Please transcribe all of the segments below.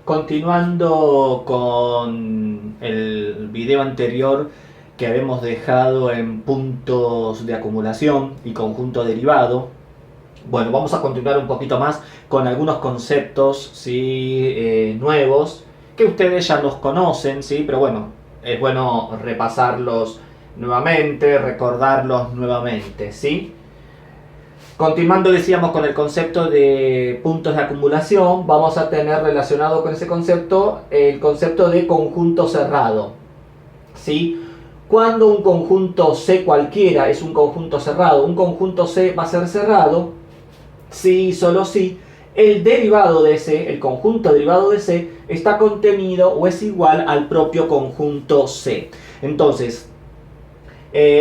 Continuando con el video anterior que habíamos dejado en puntos de acumulación y conjunto derivado, bueno, vamos a continuar un poquito más con algunos conceptos, ¿sí? Nuevos, que ustedes ya los conocen, ¿sí? Pero bueno, es bueno repasarlos nuevamente, recordarlos nuevamente, ¿sí? Continuando, decíamos, con el concepto de puntos de acumulación, vamos a tener relacionado con ese concepto el concepto de conjunto cerrado, ¿sí? Cuando un conjunto C cualquiera es un conjunto cerrado, un conjunto C va a ser cerrado si y solo si el derivado de C, el conjunto derivado de C, está contenido o es igual al propio conjunto C. Entonces,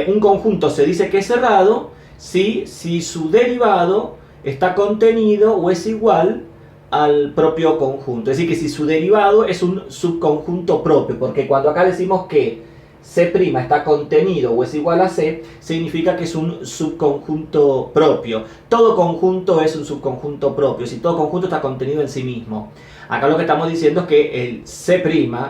un conjunto se dice que es cerrado si su derivado está contenido o es igual al propio conjunto. Es decir, que si su derivado es un subconjunto propio, porque cuando acá decimos que C' está contenido o es igual a C, significa que es un subconjunto propio. Todo conjunto es un subconjunto propio, si todo conjunto está contenido en sí mismo. Acá lo que estamos diciendo es que el C'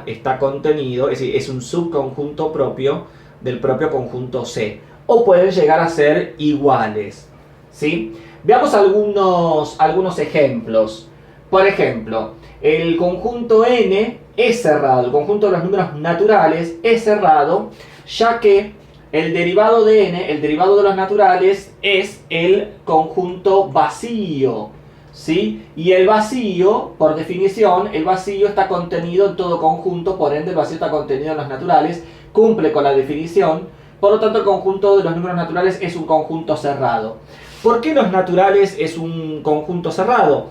está contenido, es decir, es un subconjunto propio del propio conjunto C. O pueden llegar a ser iguales, ¿sí? Veamos algunos ejemplos. Por ejemplo, el conjunto N es cerrado, el conjunto de los números naturales es cerrado, ya que el derivado de N, el derivado de los naturales, es el conjunto vacío, ¿sí? Y el vacío, por definición, el vacío está contenido en todo conjunto, por ende el vacío está contenido en los naturales, cumple con la definición, por lo tanto el conjunto de los números naturales es un conjunto cerrado. ¿Por qué los naturales es un conjunto cerrado?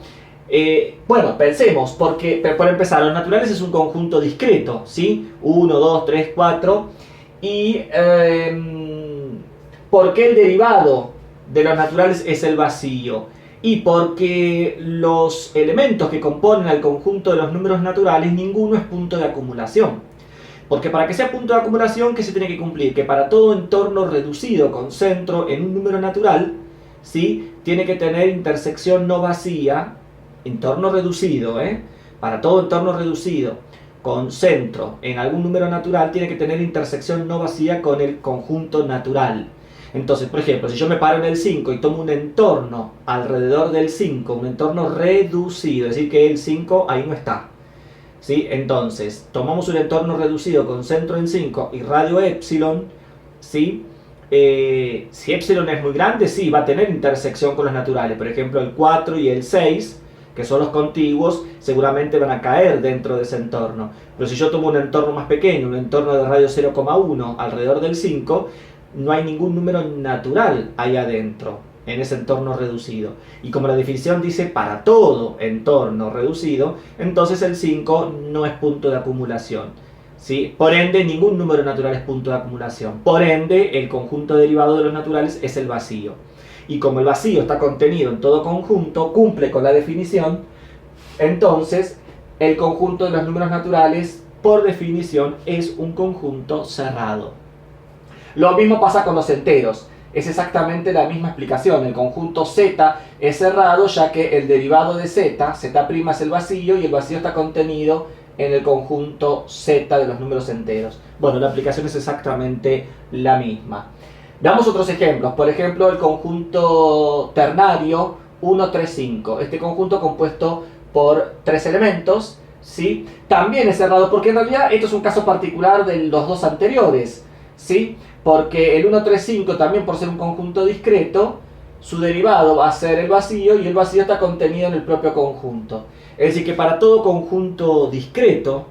Bueno, pensemos, porque por empezar, los naturales es un conjunto discreto, ¿sí? 1, 2, 3, 4. Y ¿por qué el derivado de los naturales es el vacío? Y porque los elementos que componen al conjunto de los números naturales, ninguno es punto de acumulación. Porque para que sea punto de acumulación, ¿qué se tiene que cumplir? Que para todo entorno reducido con centro en un número natural, ¿sí? Tiene que tener intersección no vacía, entorno reducido, para todo entorno reducido con centro en algún número natural, tiene que tener intersección no vacía con el conjunto natural. Entonces, por ejemplo, si yo me paro en el 5 y tomo un entorno alrededor del 5, un entorno reducido, es decir, que el 5 ahí no está, ¿sí? Entonces, tomamos un entorno reducido con centro en 5 y radio epsilon, ¿sí? Si epsilon es muy grande, sí, va a tener intersección con los naturales. Por ejemplo, el 4 y el 6, que son los contiguos, seguramente van a caer dentro de ese entorno. Pero si yo tomo un entorno más pequeño, un entorno de radio 0,1 alrededor del 5, no hay ningún número natural ahí adentro, en ese entorno reducido. Y como la definición dice para todo entorno reducido, entonces el 5 no es punto de acumulación, ¿sí? Por ende, ningún número natural es punto de acumulación. Por ende, el conjunto derivado de los naturales es el vacío. Y como el vacío está contenido en todo conjunto, cumple con la definición, entonces el conjunto de los números naturales, por definición, es un conjunto cerrado. Lo mismo pasa con los enteros. Es exactamente la misma explicación. El conjunto Z es cerrado, ya que el derivado de Z, Z' es el vacío, y el vacío está contenido en el conjunto Z de los números enteros. Bueno, la aplicación es exactamente la misma. Veamos otros ejemplos. Por ejemplo, el conjunto ternario 1, 3, 5. Este conjunto compuesto por 3 elementos, ¿sí? También es cerrado, porque en realidad esto es un caso particular de los dos anteriores, ¿sí? Porque el 1, 3, 5 también, por ser un conjunto discreto, su derivado va a ser el vacío, y el vacío está contenido en el propio conjunto. Es decir, que para todo conjunto discreto,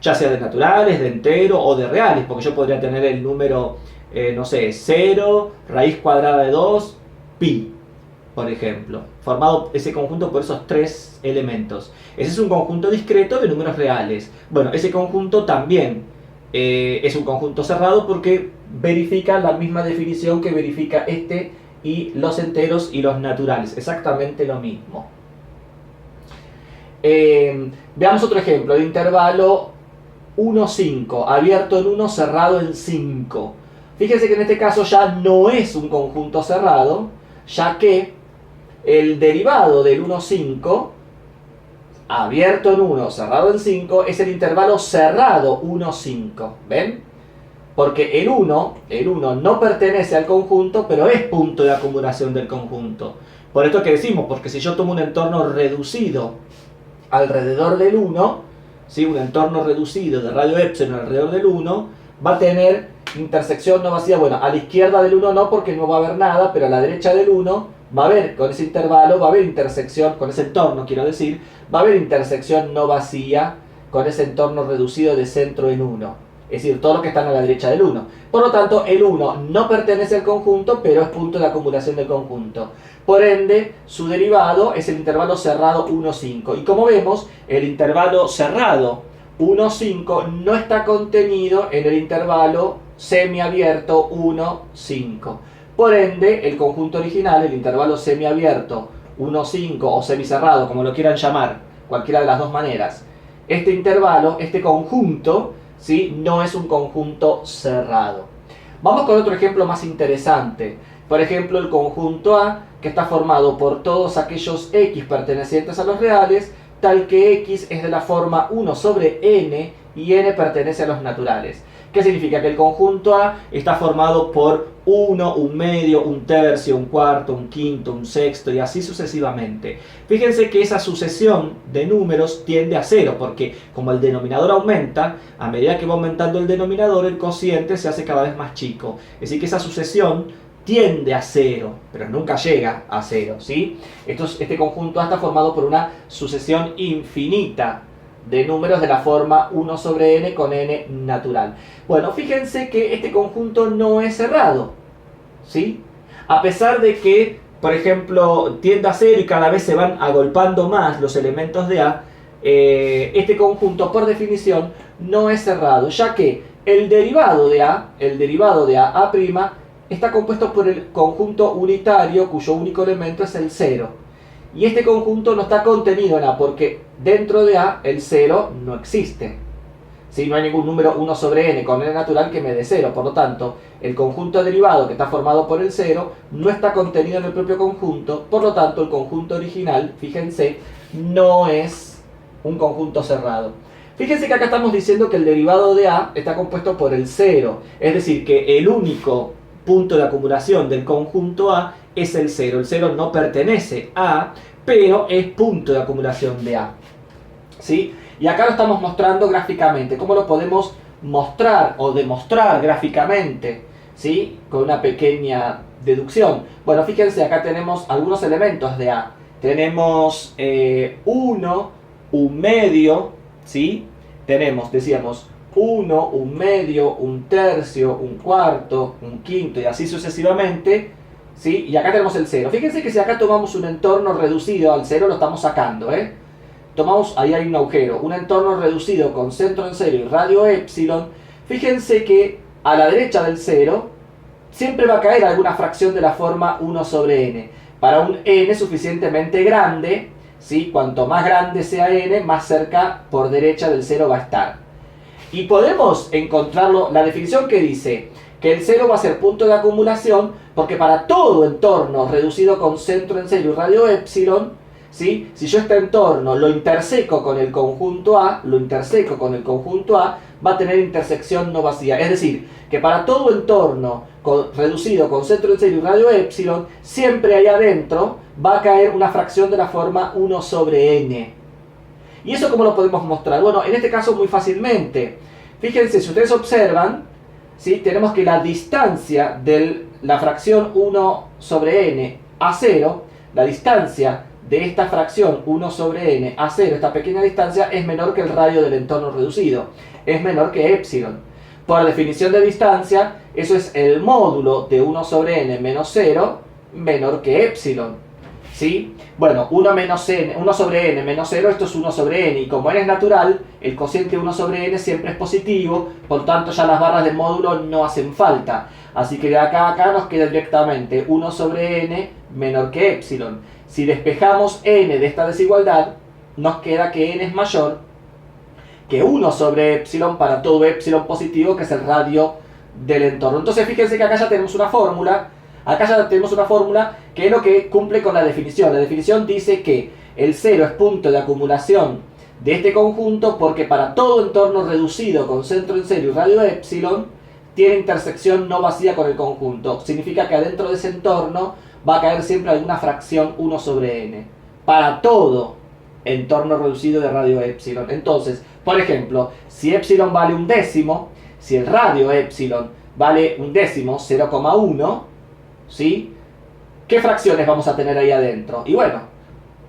ya sea de naturales, de entero o de reales, porque yo podría tener el número, no sé, 0, raíz cuadrada de 2, pi, por ejemplo, formado ese conjunto por esos 3 elementos. Ese es un conjunto discreto de números reales. Bueno, ese conjunto también es un conjunto cerrado, porque verifica la misma definición que verifica este y los enteros y los naturales, exactamente lo mismo. Veamos otro ejemplo, el intervalo 1, 5, abierto en 1, cerrado en 5. Fíjense que en este caso ya no es un conjunto cerrado, ya que el derivado del 1, 5 abierto en 1, cerrado en 5, es el intervalo cerrado 1, 5. ¿Ven? Porque el 1 no pertenece al conjunto, pero es punto de acumulación del conjunto. Por esto que decimos, porque si yo tomo un entorno reducido alrededor del 1, ¿sí? Un entorno reducido de radio epsilon alrededor del 1, va a tener intersección no vacía. Bueno, a la izquierda del 1 no, porque no va a haber nada, pero a la derecha del 1 va a haber, con ese intervalo, va a haber intersección, con ese entorno quiero decir, va a haber intersección no vacía con ese entorno reducido de centro en 1. Es decir, todos los que están a la derecha del 1. Por lo tanto, el 1 no pertenece al conjunto, pero es punto de acumulación del conjunto. Por ende, su derivado es el intervalo cerrado 1, 5. Y como vemos, el intervalo cerrado 1, 5 no está contenido en el intervalo semiabierto 1, 5. Por ende, el conjunto original, el intervalo semiabierto 1, 5 o semicerrado, como lo quieran llamar, cualquiera de las dos maneras, este intervalo, este conjunto, ¿sí? No es un conjunto cerrado. Vamos con otro ejemplo más interesante. Por ejemplo, el conjunto A, que está formado por todos aquellos X pertenecientes a los reales, tal que X es de la forma 1 sobre N y N pertenece a los naturales. ¿Qué significa? Que el conjunto A está formado por 1, un medio, un tercio, un cuarto, un quinto, un sexto y así sucesivamente. Fíjense que esa sucesión de números tiende a 0 porque como el denominador aumenta, a medida que va aumentando el denominador, el cociente se hace cada vez más chico. Es decir, que esa sucesión tiende a 0, pero nunca llega a 0, ¿sí? Este conjunto A está formado por una sucesión infinita de números de la forma 1 sobre n con n natural. Bueno, fíjense que este conjunto no es cerrado, ¿sí? A pesar de que, por ejemplo, tiende a 0 y cada vez se van agolpando más los elementos de A, este conjunto por definición no es cerrado, ya que el derivado de A, A', está compuesto por el conjunto unitario cuyo único elemento es el 0. Y este conjunto no está contenido en A porque dentro de A el 0 no existe. ¿Sí? No hay ningún número 1 sobre n con n natural que me dé 0. Por lo tanto, el conjunto derivado que está formado por el 0 no está contenido en el propio conjunto. Por lo tanto, el conjunto original, fíjense, no es un conjunto cerrado. Fíjense que acá estamos diciendo que el derivado de A está compuesto por el 0. Es decir, que el único punto de acumulación del conjunto A es el 0. El 0 no pertenece a A, pero es punto de acumulación de A. ¿Sí? Y acá lo estamos mostrando gráficamente. ¿Cómo lo podemos mostrar o demostrar gráficamente? ¿Sí? Con una pequeña deducción. Bueno, fíjense, acá tenemos algunos elementos de A. Tenemos 1, un medio, ¿sí? Tenemos, decíamos, 1, un medio, un tercio, un cuarto, un quinto y así sucesivamente, ¿sí? Y acá tenemos el 0. Fíjense que si acá tomamos un entorno reducido al 0, lo estamos sacando, Tomamos, ahí hay un agujero, un entorno reducido con centro en 0 y radio epsilon. Fíjense que a la derecha del 0 siempre va a caer alguna fracción de la forma 1 sobre n. Para un n suficientemente grande, ¿sí? Cuanto más grande sea n, más cerca por derecha del 0 va a estar. Y podemos encontrarlo, la definición que dice que el 0 va a ser punto de acumulación, porque para todo entorno reducido con centro en 0 y radio epsilon, ¿sí? Si yo este entorno lo interseco con el conjunto A, va a tener intersección no vacía. Es decir, que para todo entorno reducido con centro en 0 y radio epsilon, siempre ahí adentro va a caer una fracción de la forma 1 sobre n. ¿Y eso cómo lo podemos mostrar? Bueno, en este caso muy fácilmente. Fíjense, si ustedes observan, ¿sí? Tenemos que la distancia de la fracción 1 sobre n a 0, la distancia de esta fracción 1 sobre n a 0, esta pequeña distancia, es menor que el radio del entorno reducido. Es menor que epsilon. Por definición de distancia, eso es el módulo de 1 sobre n menos 0 menor que epsilon. ¿Sí? Bueno, 1 sobre n menos 0, esto es 1 sobre n, y como n es natural, el cociente 1 sobre n siempre es positivo, por tanto ya las barras de módulo no hacen falta. Así que de acá a acá nos queda directamente 1 sobre n menor que epsilon. Si despejamos n de esta desigualdad, nos queda que n es mayor que 1 sobre epsilon para todo epsilon positivo, que es el radio del entorno. Entonces fíjense que acá ya tenemos una fórmula Acá ya tenemos una fórmula que es lo que cumple con la definición. La definición dice que el 0 es punto de acumulación de este conjunto porque para todo entorno reducido con centro en 0 y radio epsilon tiene intersección no vacía con el conjunto. Significa que adentro de ese entorno va a caer siempre alguna fracción 1 sobre n. Para todo entorno reducido de radio epsilon. Entonces, por ejemplo, si epsilon vale un décimo, si el radio epsilon vale un décimo, 0,1, ¿sí? ¿Qué fracciones vamos a tener ahí adentro? Y bueno,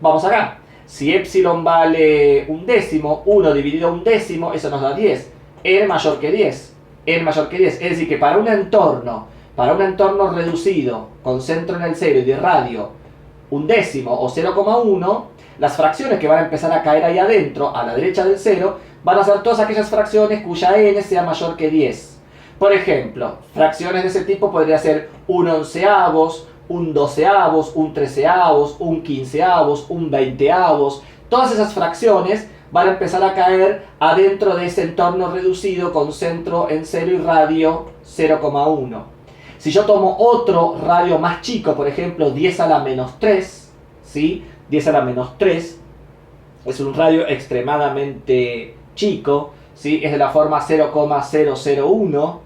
vamos acá. Si epsilon vale un décimo, 1 dividido un décimo, eso nos da 10. N mayor que 10. N mayor que 10. Es decir, que para un entorno reducido, con centro en el 0 y de radio un décimo o 0,1, las fracciones que van a empezar a caer ahí adentro, a la derecha del 0, van a ser todas aquellas fracciones cuya n sea mayor que 10. Por ejemplo, fracciones de ese tipo podría ser un onceavos, un doceavos, un treceavos, un quinceavos, un veinteavos. Todas esas fracciones van a empezar a caer adentro de ese entorno reducido con centro en 0 y radio 0,1. Si yo tomo otro radio más chico, por ejemplo 10 a la menos 3, ¿sí? 10 a la menos 3 es un radio extremadamente chico, ¿sí? Es de la forma 0,001,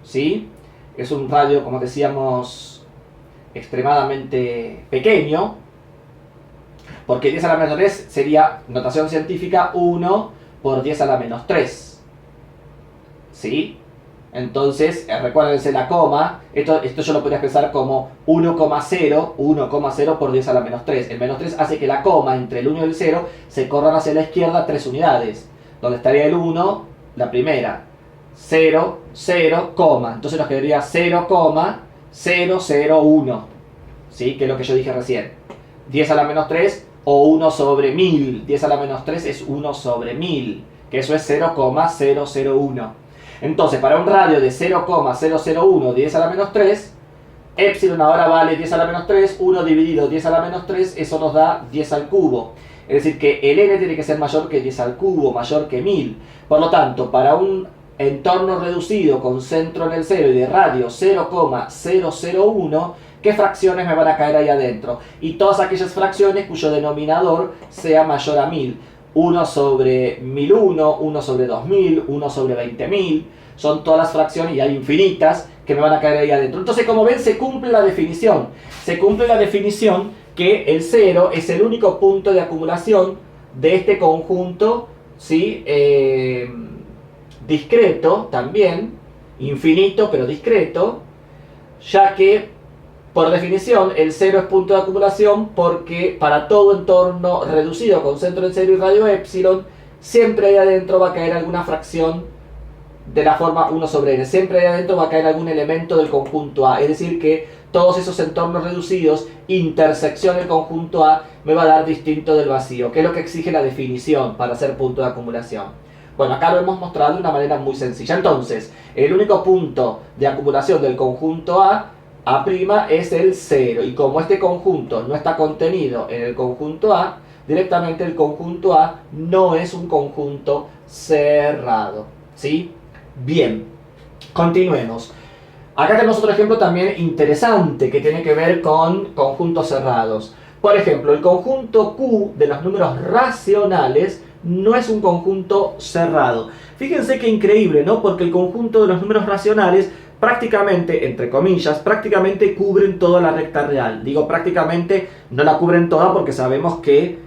¿sí? Es un radio, como decíamos, extremadamente pequeño, porque 10 a la menos 3 sería, notación científica, 1 por 10 a la menos 3, ¿sí? Entonces, recuérdense la coma, esto yo lo podría expresar como 1,0 por 10 a la menos 3. El menos 3 hace que la coma entre el 1 y el 0 se corran hacia la izquierda 3 unidades. Donde estaría el 1, la primera, 0, 0, coma. Entonces nos quedaría 0,001, ¿sí? Que es lo que yo dije recién. 10 a la menos 3 o 1 sobre 1000. 10 a la menos 3 es 1 sobre 1000, que eso es 0,001. Entonces, para un radio de 0,001 10 a la menos 3, epsilon ahora vale 10 a la menos 3, 1 dividido 10 a la menos 3, eso nos da 10 al cubo. Es decir, que el n tiene que ser mayor que 10 al cubo, mayor que 1000. Por lo tanto, para un entorno reducido con centro en el 0 y de radio 0,001, ¿qué fracciones me van a caer ahí adentro? Y todas aquellas fracciones cuyo denominador sea mayor a 1000. 1 sobre 1001, 1 sobre 2000, 1 sobre 20000, son todas las fracciones, y hay infinitas, que me van a caer ahí adentro. Entonces, como ven, se cumple la definición. Se cumple la definición que el 0 es el único punto de acumulación de este conjunto, ¿sí? Discreto también, infinito pero discreto, ya que por definición, el 0 es punto de acumulación porque para todo entorno reducido con centro en 0 y radio epsilon, siempre ahí adentro va a caer alguna fracción de la forma 1 sobre n. Siempre ahí adentro va a caer algún elemento del conjunto A. Es decir que todos esos entornos reducidos, intersección del conjunto A, me va a dar distinto del vacío, que es lo que exige la definición para ser punto de acumulación. Bueno, acá lo hemos mostrado de una manera muy sencilla. Entonces, el único punto de acumulación del conjunto A' es el 0, y como este conjunto no está contenido en el conjunto A, directamente el conjunto A no es un conjunto cerrado, ¿sí? Bien, continuemos. Acá tenemos otro ejemplo también interesante que tiene que ver con conjuntos cerrados. Por ejemplo, el conjunto Q de los números racionales no es un conjunto cerrado. Fíjense qué increíble, ¿no? Porque el conjunto de los números racionales prácticamente, entre comillas, prácticamente cubren toda la recta real. Digo prácticamente, no la cubren toda porque sabemos que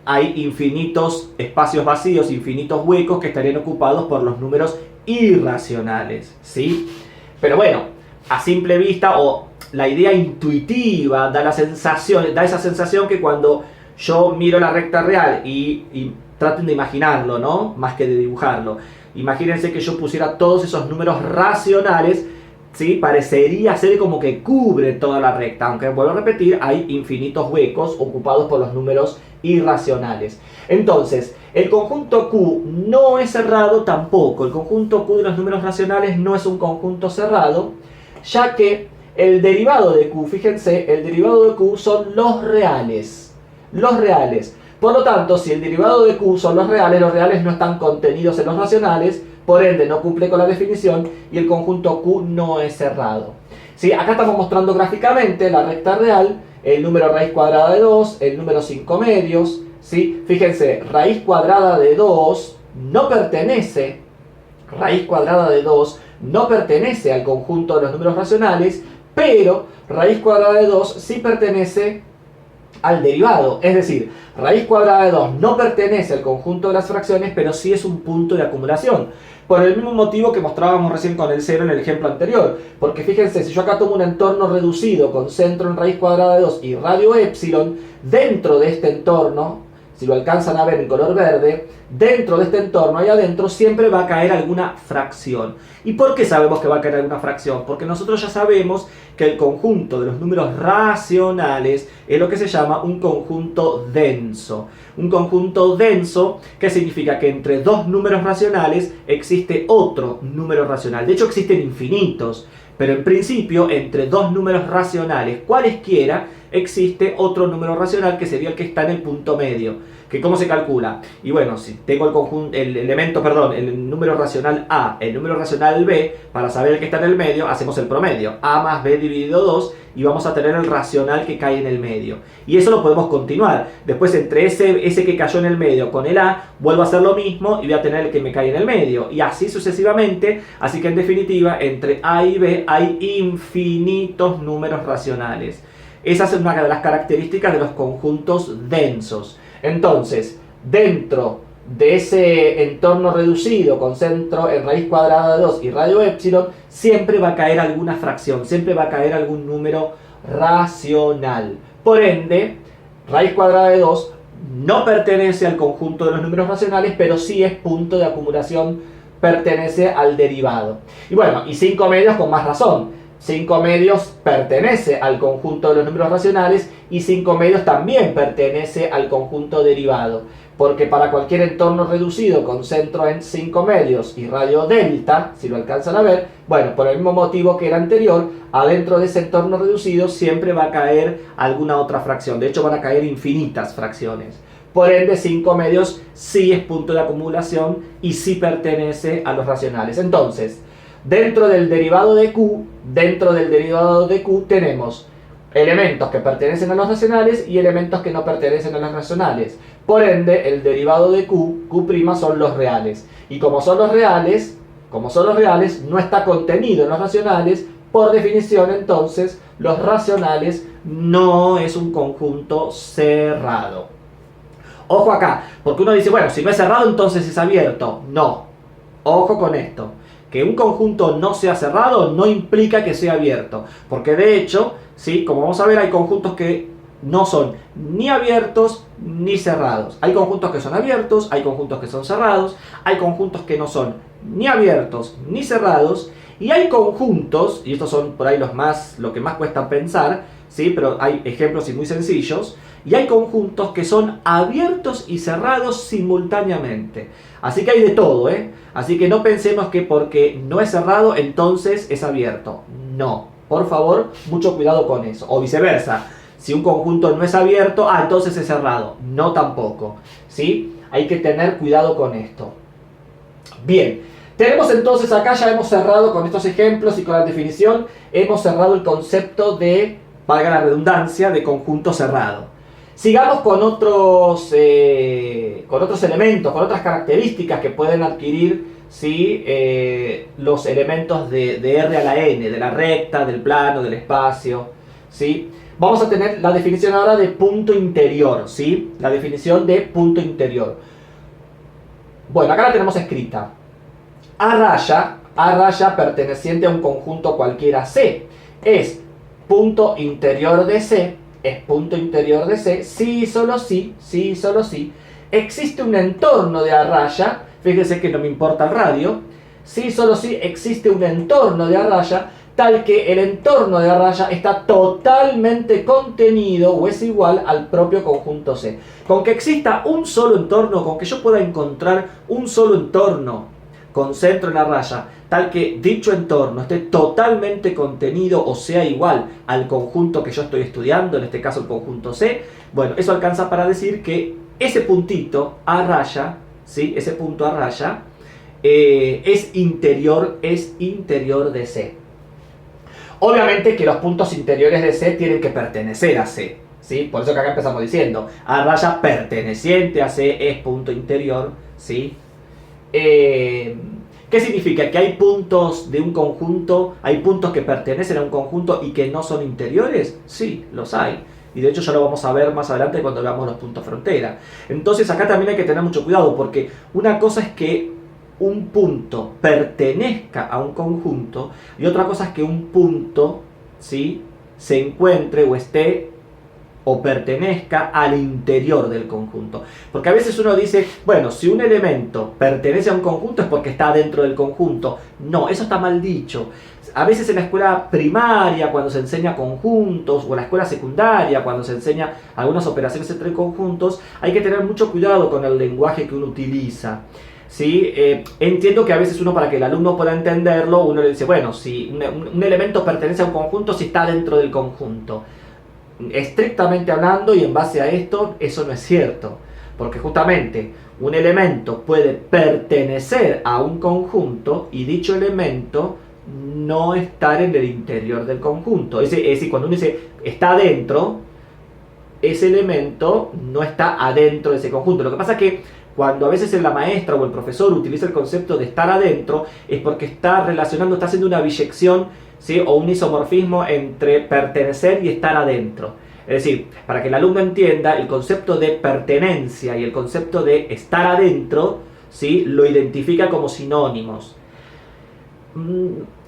hay infinitos espacios vacíos, infinitos huecos que estarían ocupados por los números irracionales, ¿sí? Pero bueno, a simple vista o la idea intuitiva da esa sensación que cuando yo miro la recta real y traten de imaginarlo, ¿no? Más que de dibujarlo. Imagínense que yo pusiera todos esos números racionales, ¿sí? Parecería ser como que cubre toda la recta, aunque vuelvo a repetir, hay infinitos huecos ocupados por los números irracionales. Entonces, el conjunto Q no es cerrado tampoco. El conjunto Q de los números racionales no es un conjunto cerrado, ya que el derivado de Q, fíjense, el derivado de Q son los reales. Los reales. Por lo tanto, si el derivado de Q son los reales no están contenidos en los racionales, por ende no cumple con la definición y el conjunto Q no es cerrado. ¿Sí? Acá estamos mostrando gráficamente la recta real, el número raíz cuadrada de 2, el número 5 medios, ¿sí? Fíjense, raíz cuadrada de 2 no pertenece, raíz cuadrada de 2 no pertenece al conjunto de los números racionales, pero raíz cuadrada de 2 sí pertenece al derivado. Es decir, raíz cuadrada de 2 no pertenece al conjunto de las fracciones, pero sí es un punto de acumulación. Por el mismo motivo que mostrábamos recién con el 0 en el ejemplo anterior. Porque fíjense, si yo acá tomo un entorno reducido con centro en raíz cuadrada de 2 y radio epsilon, dentro de este entorno, si lo alcanzan a ver en color verde, dentro de este entorno, ahí adentro, siempre va a caer alguna fracción. ¿Y por qué sabemos que va a caer alguna fracción? Porque nosotros ya sabemos que el conjunto de los números racionales es lo que se llama un conjunto denso. Un conjunto denso, que significa que entre dos números racionales existe otro número racional. De hecho, existen infinitos. Pero en principio, entre dos números racionales, cualesquiera, existe otro número racional que sería el que está en el punto medio. ¿Que cómo se calcula? Y bueno, si tengo el número racional A, el número racional B, para saber el que está en el medio, hacemos el promedio. A más B dividido 2 y vamos a tener el racional que cae en el medio. Y eso lo podemos continuar. Después, entre ese que cayó en el medio con el A, vuelvo a hacer lo mismo y voy a tener el que me cae en el medio. Y así sucesivamente. Así que en definitiva, entre A y B hay infinitos números racionales. Esa es una de las características de los conjuntos densos. Entonces, dentro de ese entorno reducido con centro en raíz cuadrada de 2 y radio epsilon, siempre va a caer alguna fracción, siempre va a caer algún número racional. Por ende, raíz cuadrada de 2 no pertenece al conjunto de los números racionales, pero sí es punto de acumulación, pertenece al derivado. Y bueno, y 5 medios con más razón. 5 medios pertenece al conjunto de los números racionales y 5 medios también pertenece al conjunto derivado. Porque para cualquier entorno reducido con centro en 5 medios y radio delta, si lo alcanzan a ver, bueno, por el mismo motivo que el anterior, adentro de ese entorno reducido siempre va a caer alguna otra fracción. De hecho, van a caer infinitas fracciones. Por ende, 5 medios sí es punto de acumulación y sí pertenece a los racionales. Entonces, dentro del derivado de Q tenemos elementos que pertenecen a los racionales y elementos que no pertenecen a los racionales. Por ende, el derivado de Q son los reales. Y como son los reales, no está contenido en los racionales, por definición, entonces, los racionales no es un conjunto cerrado. Ojo acá, porque uno dice, bueno, si no es cerrado, entonces es abierto. No, ojo con esto. Que un conjunto no sea cerrado no implica que sea abierto. Porque de hecho, ¿sí? Como vamos a ver, hay conjuntos que no son ni abiertos ni cerrados. Hay conjuntos que son abiertos, hay conjuntos que son cerrados, hay conjuntos que no son ni abiertos ni cerrados. Y hay conjuntos, y estos son por ahí lo que más cuesta pensar, ¿sí? Pero hay ejemplos y muy sencillos. Y hay conjuntos que son abiertos y cerrados simultáneamente. Así que hay de todo, ¿eh? Así que no pensemos que porque no es cerrado, entonces es abierto. No, por favor, mucho cuidado con eso. O viceversa, si un conjunto no es abierto, entonces es cerrado. No tampoco, ¿sí? Hay que tener cuidado con esto. Bien, tenemos entonces acá, ya hemos cerrado con estos ejemplos y con la definición, hemos cerrado el concepto de, valga la redundancia, de conjunto cerrado. Sigamos con otros elementos, con otras características que pueden adquirir, ¿sí? Los elementos de R a la N, de la recta, del plano, del espacio, ¿sí? Vamos a tener la definición ahora de punto interior, ¿sí? La definición de punto interior. Bueno, acá la tenemos escrita. A raya perteneciente a un conjunto cualquiera C, es punto interior de C, si y solo si existe un entorno de A raya, fíjense que no me importa el radio, si y solo si existe un entorno de A raya, tal que el entorno de A raya está totalmente contenido o es igual al propio conjunto C. Con que exista un solo entorno, con que yo pueda encontrar un solo entorno con centro en la raya, tal que dicho entorno esté totalmente contenido o sea igual al conjunto que yo estoy estudiando, en este caso el conjunto C, bueno, eso alcanza para decir que ese puntito A raya, ¿sí? Ese punto A raya es interior de C. Obviamente que los puntos interiores de C tienen que pertenecer a C, ¿sí? Por eso que acá empezamos diciendo, A raya perteneciente a C es punto interior, ¿sí? ¿Qué significa? ¿Que hay puntos de un conjunto, hay puntos que pertenecen a un conjunto y que no son interiores? Sí, los hay. Y de hecho ya lo vamos a ver más adelante cuando veamos los puntos frontera. Entonces acá también hay que tener mucho cuidado, porque una cosa es que un punto pertenezca a un conjunto y otra cosa es que un punto, ¿sí?, se encuentre o esté o pertenezca al interior del conjunto. Porque a veces uno dice, bueno, si un elemento pertenece a un conjunto es porque está dentro del conjunto. No, eso está mal dicho. A veces en la escuela primaria, cuando se enseña conjuntos, o en la escuela secundaria, cuando se enseña algunas operaciones entre conjuntos, hay que tener mucho cuidado con el lenguaje que uno utiliza. ¿Sí? Entiendo que a veces uno, para que el alumno pueda entenderlo, uno le dice, bueno, si un elemento pertenece a un conjunto, si está dentro del conjunto. Estrictamente hablando, y en base a esto, eso no es cierto, porque justamente un elemento puede pertenecer a un conjunto y dicho elemento no estar en el interior del conjunto. Es decir, cuando uno dice está adentro, ese elemento no está adentro de ese conjunto. Lo que pasa es que cuando a veces la maestra o el profesor utiliza el concepto de estar adentro, es porque está relacionando, está haciendo una biyección, ¿sí?, o un isomorfismo entre pertenecer y estar adentro. Es decir, para que el alumno entienda, el concepto de pertenencia y el concepto de estar adentro, ¿sí?, lo identifica como sinónimos.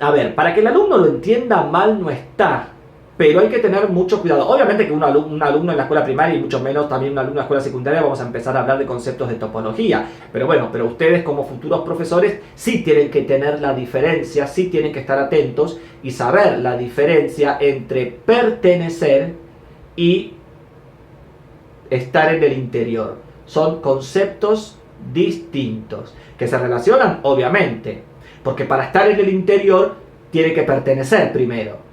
A ver, para que el alumno lo entienda, mal no está, pero hay que tener mucho cuidado. Obviamente que un alumno en la escuela primaria, y mucho menos también un alumno en la escuela secundaria, vamos a empezar a hablar de conceptos de topología. Pero bueno, pero ustedes como futuros profesores sí tienen que tener la diferencia, sí tienen que estar atentos y saber la diferencia entre pertenecer y estar en el interior. Son conceptos distintos, que se relacionan obviamente, porque para estar en el interior tiene que pertenecer primero.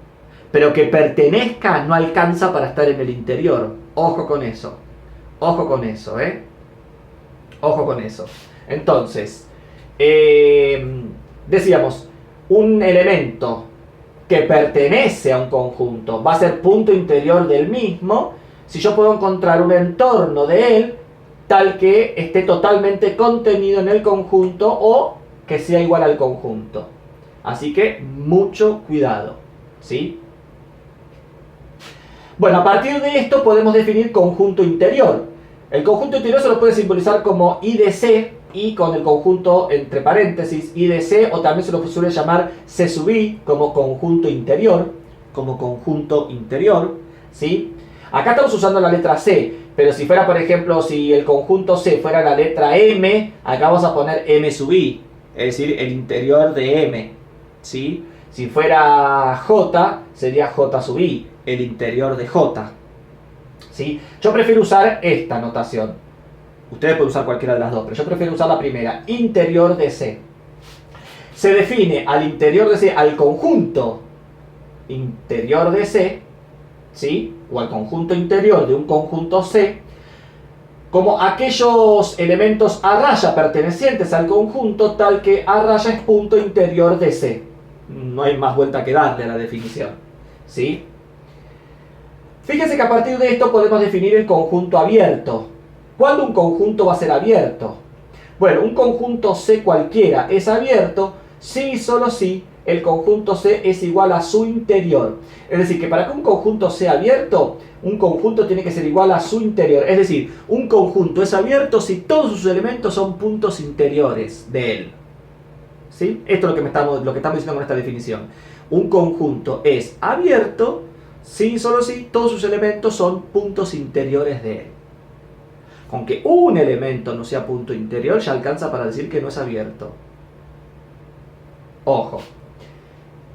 Pero que pertenezca no alcanza para estar en el interior. Ojo con eso. Ojo con eso, ¿eh? Ojo con eso. Entonces, decíamos, un elemento que pertenece a un conjunto va a ser punto interior del mismo si yo puedo encontrar un entorno de él tal que esté totalmente contenido en el conjunto o que sea igual al conjunto. Así que mucho cuidado, ¿sí? Bueno, a partir de esto podemos definir conjunto interior. El conjunto interior se lo puede simbolizar como I de C, y con el conjunto entre paréntesis I de C, o también se lo suele llamar C sub I como conjunto interior, ¿sí? Acá estamos usando la letra C, pero si fuera, por ejemplo, si el conjunto C fuera la letra M, acá vamos a poner M sub I, es decir, el interior de M, ¿sí? Si fuera J, sería J sub I, el interior de J, ¿sí? Yo prefiero usar esta notación. Ustedes pueden usar cualquiera de las dos, pero yo prefiero usar la primera, interior de C. Se define al interior de C, al conjunto interior de C, ¿sí?, o al conjunto interior de un conjunto C, como aquellos elementos A raya pertenecientes al conjunto tal que A raya es punto interior de C. No hay más vuelta que darle a la definición, ¿sí? Fíjense que a partir de esto podemos definir el conjunto abierto. ¿Cuándo un conjunto va a ser abierto? Bueno, un conjunto C cualquiera es abierto si y solo si el conjunto C es igual a su interior. Es decir, que para que un conjunto sea abierto, un conjunto tiene que ser igual a su interior. Es decir, un conjunto es abierto si todos sus elementos son puntos interiores de él. ¿Sí? Esto es lo que estamos diciendo con esta definición. Un conjunto es abierto si y solo si todos sus elementos son puntos interiores de él. Con que un elemento no sea punto interior ya alcanza para decir que no es abierto. Ojo.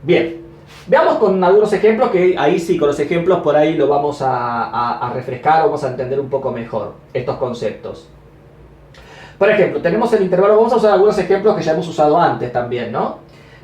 Bien, veamos con algunos ejemplos, que ahí sí, con los ejemplos por ahí lo vamos a refrescar, vamos a entender un poco mejor estos conceptos. Por ejemplo, tenemos el intervalo, vamos a usar algunos ejemplos que ya hemos usado antes también, ¿no?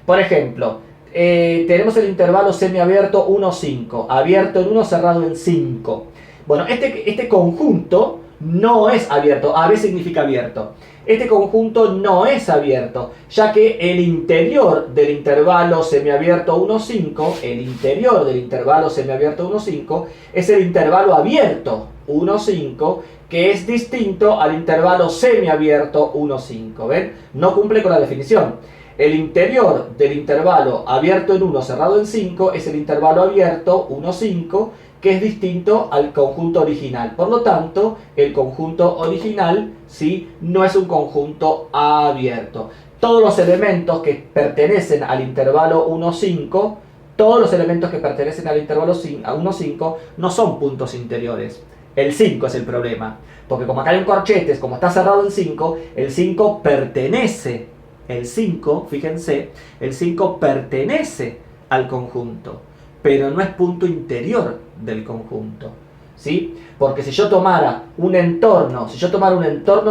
Por ejemplo, tenemos el intervalo semiabierto 1, 5, abierto en 1, cerrado en 5. Bueno, este conjunto no es abierto. AB significa abierto. Este conjunto no es abierto, ya que el interior del intervalo semiabierto 1, 5, el interior del intervalo semiabierto 1, 5, es el intervalo abierto 1, 5, que es distinto al intervalo semiabierto 1, 5. ¿Ven? No cumple con la definición. El interior del intervalo abierto en 1, cerrado en 5, es el intervalo abierto 1, 5, que es distinto al conjunto original. Por lo tanto, el conjunto original, ¿sí?, no es un conjunto abierto. Todos los elementos que pertenecen al intervalo 1, 5, todos los elementos que pertenecen al intervalo 1, 5 no son puntos interiores. El 5 es el problema, porque como acá hay un corchetes, como está cerrado en 5, el 5 pertenece, el 5, fíjense, el 5 pertenece al conjunto, pero no es punto interior del conjunto, ¿sí? Porque si yo tomara un entorno,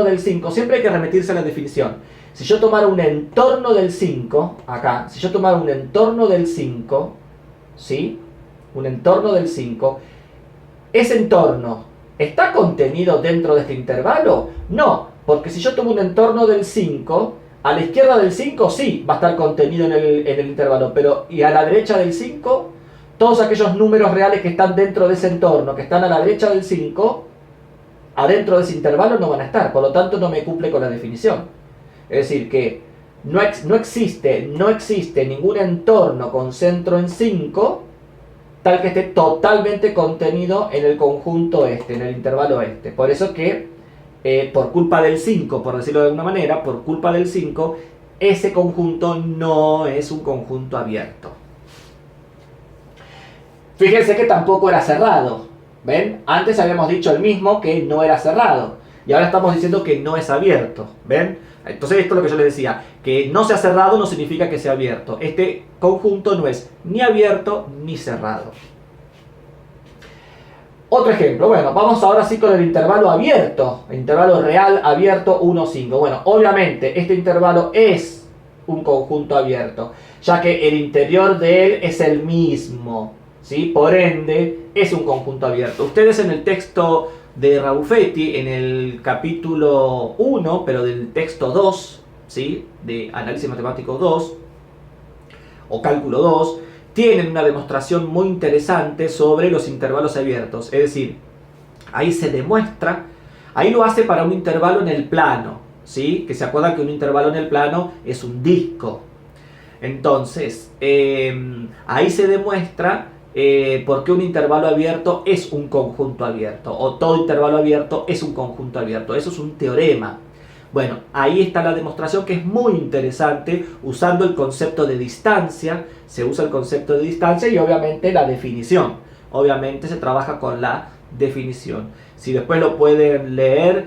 del 5, siempre hay que remitirse a la definición. Si yo tomara un entorno del 5, acá, si yo tomara un entorno del 5, ¿sí? Un entorno del 5, ese entorno, ¿está contenido dentro de este intervalo? No, porque si yo tomo un entorno del 5, a la izquierda del 5 sí va a estar contenido en el intervalo, pero ¿y a la derecha del 5? Todos aquellos números reales que están dentro de ese entorno, que están a la derecha del 5, adentro de ese intervalo no van a estar, por lo tanto no me cumple con la definición. Es decir, que no existe ningún entorno con centro en 5 tal que esté totalmente contenido en el conjunto este, en el intervalo este. Por eso que, por culpa del 5, por decirlo de alguna manera, por culpa del 5, ese conjunto no es un conjunto abierto. Fíjense que tampoco era cerrado, ¿ven? Antes habíamos dicho el mismo que no era cerrado, y ahora estamos diciendo que no es abierto, ¿ven? Entonces esto es lo que yo les decía, que no sea cerrado no significa que sea abierto. Este conjunto no es ni abierto ni cerrado. Otro ejemplo, bueno, vamos ahora sí con el intervalo abierto, el intervalo real abierto 1, 5. Bueno, obviamente este intervalo es un conjunto abierto, ya que el interior de él es el mismo, ¿sí? Por ende, es un conjunto abierto. Ustedes en el texto de Raufetti, en el capítulo 1, pero del texto 2, ¿sí?, de Análisis Matemático 2, o Cálculo 2, tienen una demostración muy interesante sobre los intervalos abiertos. Es decir, ahí se demuestra, ahí lo hace para un intervalo en el plano, ¿sí? Que se acuerdan que un intervalo en el plano es un disco. Entonces, ahí se demuestra por qué un intervalo abierto es un conjunto abierto, o todo intervalo abierto es un conjunto abierto. Eso es un teorema. Bueno, ahí está la demostración, que es muy interesante, usando el concepto de distancia. Se usa el concepto de distancia y obviamente la definición. Obviamente se trabaja con la definición. Si después lo pueden leer,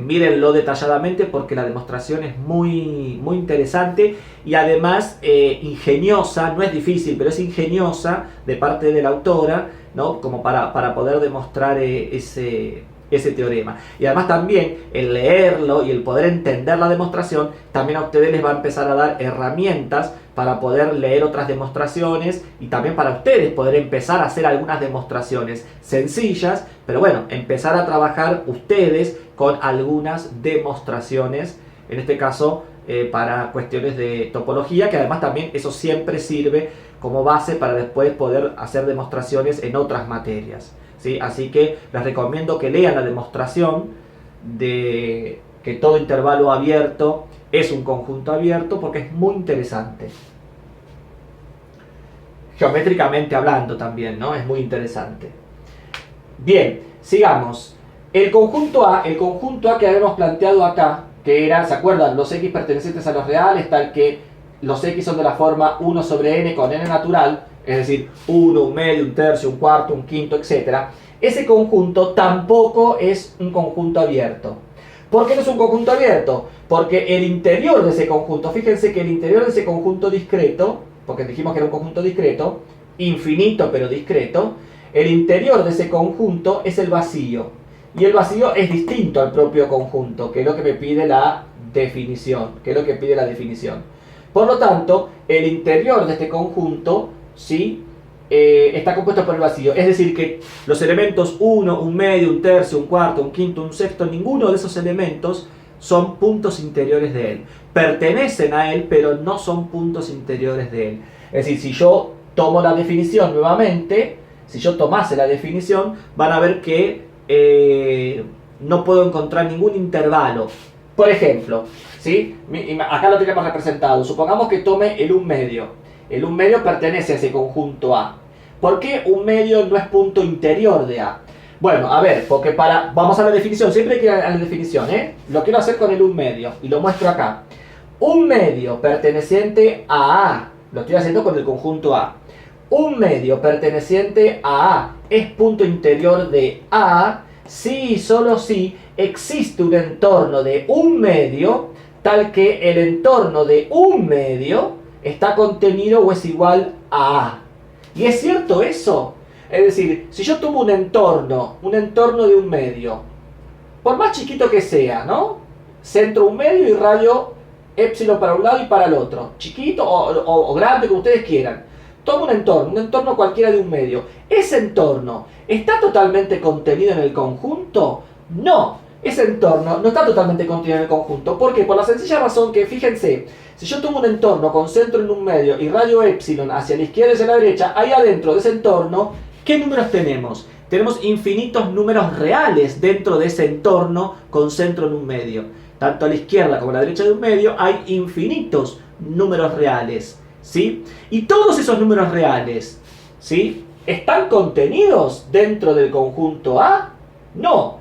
mírenlo detalladamente, porque la demostración es muy, muy interesante y además ingeniosa. No es difícil, pero es ingeniosa de parte de la autora, ¿no?, como para poder demostrar ese teorema. Y además también el leerlo y el poder entender la demostración, también a ustedes les va a empezar a dar herramientas para poder leer otras demostraciones, y también para ustedes poder empezar a hacer algunas demostraciones sencillas, pero bueno, empezar a trabajar ustedes con algunas demostraciones, en este caso para cuestiones de topología, que además también eso siempre sirve como base para después poder hacer demostraciones en otras materias, ¿sí? Así que les recomiendo que lean la demostración de que todo intervalo abierto es un conjunto abierto, porque es muy interesante. Geométricamente hablando también, ¿no? Es muy interesante. Bien, sigamos. El conjunto A que habíamos planteado acá, que era, ¿se acuerdan? Los X pertenecientes a los reales, tal que los X son de la forma 1 sobre n con n natural, es decir, 1, un medio, un tercio, un cuarto, un quinto, etc. Ese conjunto tampoco es un conjunto abierto. ¿Por qué no es un conjunto abierto? Porque el interior de ese conjunto, fíjense que el interior de ese conjunto discreto, porque dijimos que era un conjunto discreto, infinito pero discreto, el interior de ese conjunto es el vacío. Y el vacío es distinto al propio conjunto, que es lo que me pide la definición. Por lo tanto, el interior de este conjunto, ¿sí?, está compuesto por el vacío. Es decir, que los elementos 1, un medio, un tercio, un cuarto, un quinto, un sexto, ninguno de esos elementos son puntos interiores de él. Pertenecen a él, pero no son puntos interiores de él. Es decir, si yo tomo la definición nuevamente, si yo tomase la definición, van a ver que no puedo encontrar ningún intervalo. Por ejemplo, ¿sí? Acá lo tenemos representado. Supongamos que tome el 1 medio. El 1 medio pertenece a ese conjunto A. ¿Por qué 1 medio no es punto interior de A? Bueno, a ver, porque vamos a la definición. Siempre hay que ir a la definición, ¿eh? Lo quiero hacer con el 1 medio y lo muestro acá. 1 medio perteneciente a A. Lo estoy haciendo con el conjunto A. 1 medio perteneciente a A es punto interior de A si y solo si existe un entorno de 1 medio tal que el entorno de 1 medio está contenido o es igual a A. ¿Y es cierto eso? Es decir, si yo tomo un entorno de 1 medio, por más chiquito que sea, ¿no? Centro 1 medio y radio épsilon para un lado y para el otro. Chiquito o grande, como ustedes quieran. Tomo un entorno cualquiera de 1 medio. ¿Ese entorno está totalmente contenido en el conjunto? No, ese entorno no está totalmente contenido en el conjunto. ¿Por qué? Por la sencilla razón que, fíjense, si yo tomo un entorno con centro en 1 medio y radio épsilon hacia la izquierda y hacia la derecha, ahí adentro de ese entorno, ¿qué números tenemos? Tenemos infinitos números reales dentro de ese entorno con centro en 1 medio. Tanto a la izquierda como a la derecha de 1 medio hay infinitos números reales, ¿sí? Y todos esos números reales, ¿sí?, ¿están contenidos dentro del conjunto A? No.